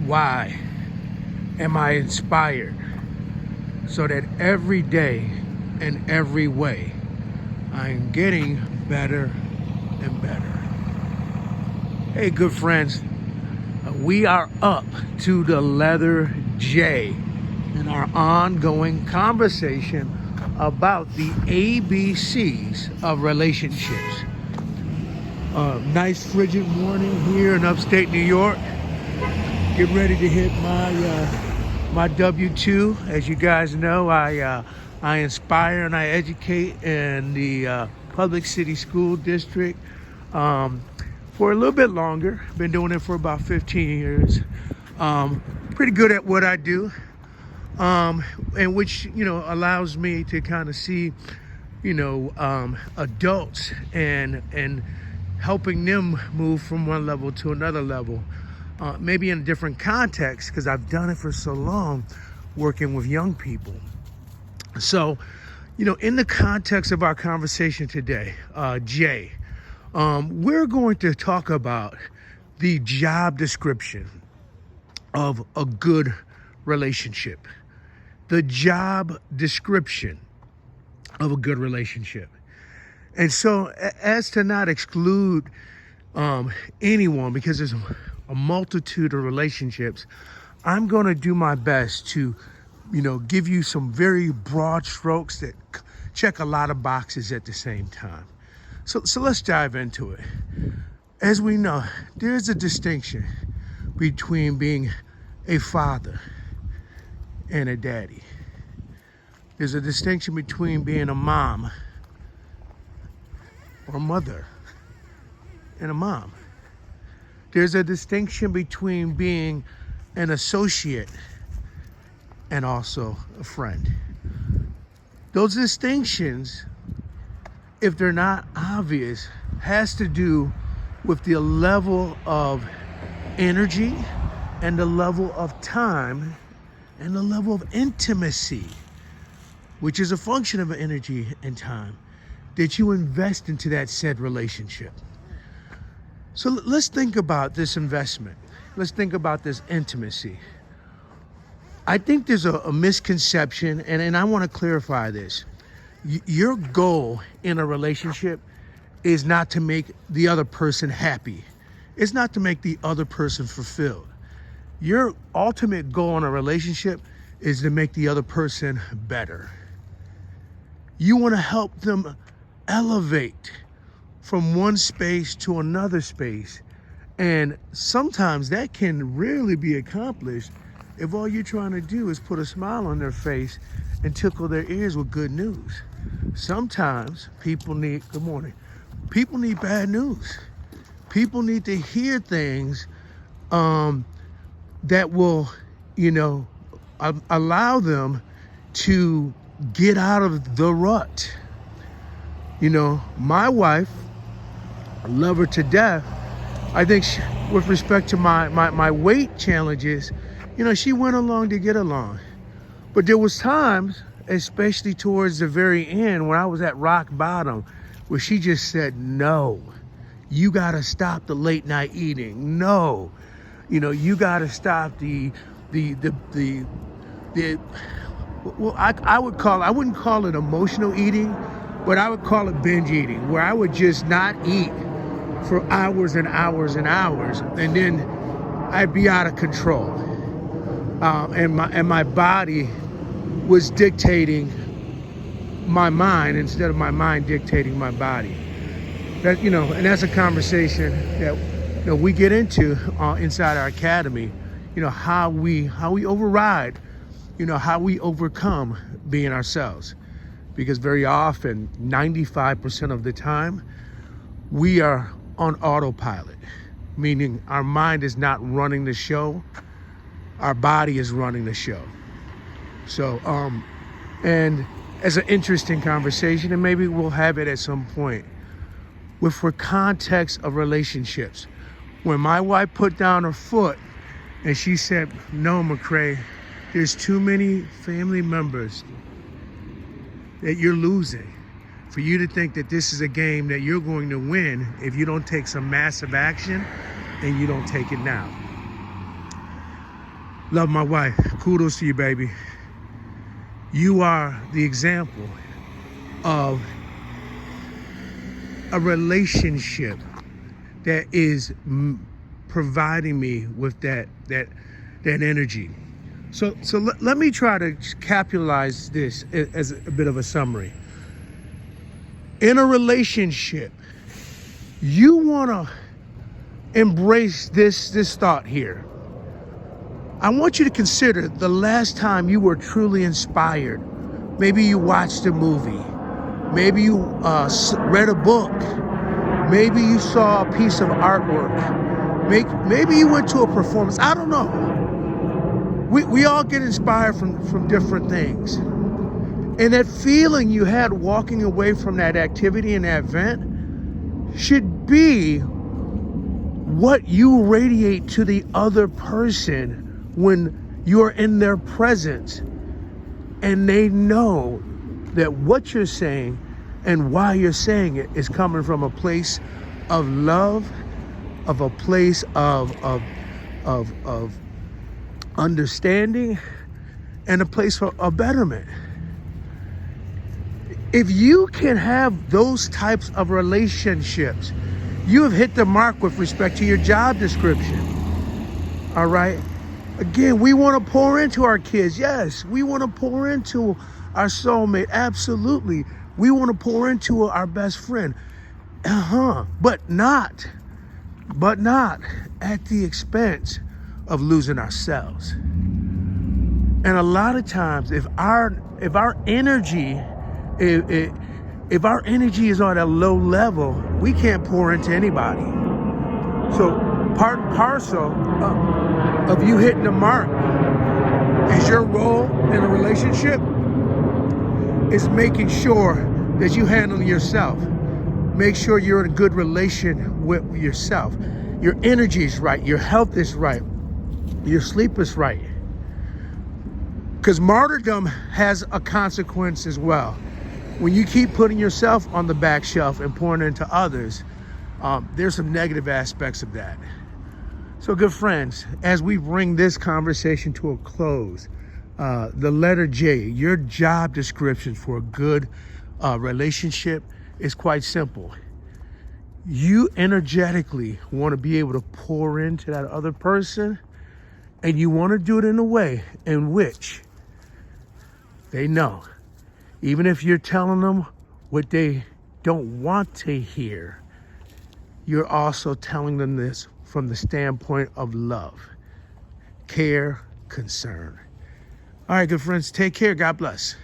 Why am I inspired? So that every day and every way, I'm getting better and better. Hey, good friends, we are up to the letter J in our ongoing conversation about the ABCs of relationships. Nice frigid morning here in upstate New York. Get ready to hit my W-2. As you guys know, I inspire and I educate in the public city school district for a little bit longer. Been doing it for about 15 years. Pretty good at what I do, and which allows me to kind of see adults and helping them move from one level to another level. Maybe in a different context, because I've done it for so long working with young people. So, in the context of our conversation today, Jay, we're going to talk about the job description of a good relationship. The job description of a good relationship. And so, as to not exclude anyone, because there's a multitude of relationships, I'm going to do my best to, give you some very broad strokes that check a lot of boxes at the same time. So let's dive into it. As we know, there's a distinction between being a father and a daddy. There's a distinction between being a mom or a mother and a mom. There's a distinction between being an associate and also a friend. Those distinctions, if they're not obvious, has to do with the level of energy and the level of time and the level of intimacy, which is a function of energy and time, that you invest into that said relationship. So let's think about this investment. Let's think about this intimacy. I think there's a misconception, and I want to clarify this. Your goal in a relationship is not to make the other person happy. It's not to make the other person fulfilled. Your ultimate goal in a relationship is to make the other person better. You want to help them elevate from one space to another space. And sometimes that can rarely be accomplished if all you're trying to do is put a smile on their face and tickle their ears with good news. Sometimes people need bad news. People need to hear things that will, allow them to get out of the rut. My wife, I love her to death. I think with respect to my weight challenges, she went along to get along. But there was times, especially towards the very end, when I was at rock bottom, where she just said, no, you got to stop the late night eating. No, you got to stop I wouldn't call it emotional eating, but I would call it binge eating, where I would just not eat for hours and hours and hours, and then I'd be out of control. And my body was dictating my mind instead of my mind dictating my body. That and that's a conversation that we get into inside our academy. How we override, how we overcome being ourselves, because very often, 95% of the time, we are on autopilot, meaning our mind is not running the show, our body is running the show. So, and as an interesting conversation, and maybe we'll have it at some point, for context of relationships, when my wife put down her foot and she said, no, McCray, there's too many family members that you're losing for you to think that this is a game that you're going to win if you don't take some massive action and you don't take it now. Love my wife. Kudos to you, baby. You are the example of a relationship that is providing me with that energy. So let me try to capitalize this as a bit of a summary. In a relationship, you want to embrace this thought here. I want you to consider the last time you were truly inspired. Maybe you watched a movie. Maybe you read a book. Maybe you saw a piece of artwork. Maybe you went to a performance. I don't know. We all get inspired from different things. And that feeling you had walking away from that activity and that event should be what you radiate to the other person when you're in their presence and they know that what you're saying and why you're saying it is coming from a place of love, of a place of understanding, and a place for a betterment. If you can have those types of relationships, you have hit the mark with respect to your job description. All right? Again, we want to pour into our kids. Yes, we want to pour into our soulmate. Absolutely. We want to pour into our best friend. But not at the expense of losing ourselves. And a lot of times, if our energy is on a low level, we can't pour into anybody. So part and parcel of you hitting the mark is your role in a relationship is making sure that you handle yourself. Make sure you're in a good relation with yourself. Your energy is right. Your health is right. Your sleep is right. Because martyrdom has a consequence as well. When you keep putting yourself on the back shelf and pouring into others, there's some negative aspects of that. So good friends, as we bring this conversation to a close, the letter J, your job description for a good relationship is quite simple. You energetically want to be able to pour into that other person, and you want to do it in a way in which they know. Even if you're telling them what they don't want to hear, you're also telling them this from the standpoint of love, care, concern. All right, good friends, take care. God bless.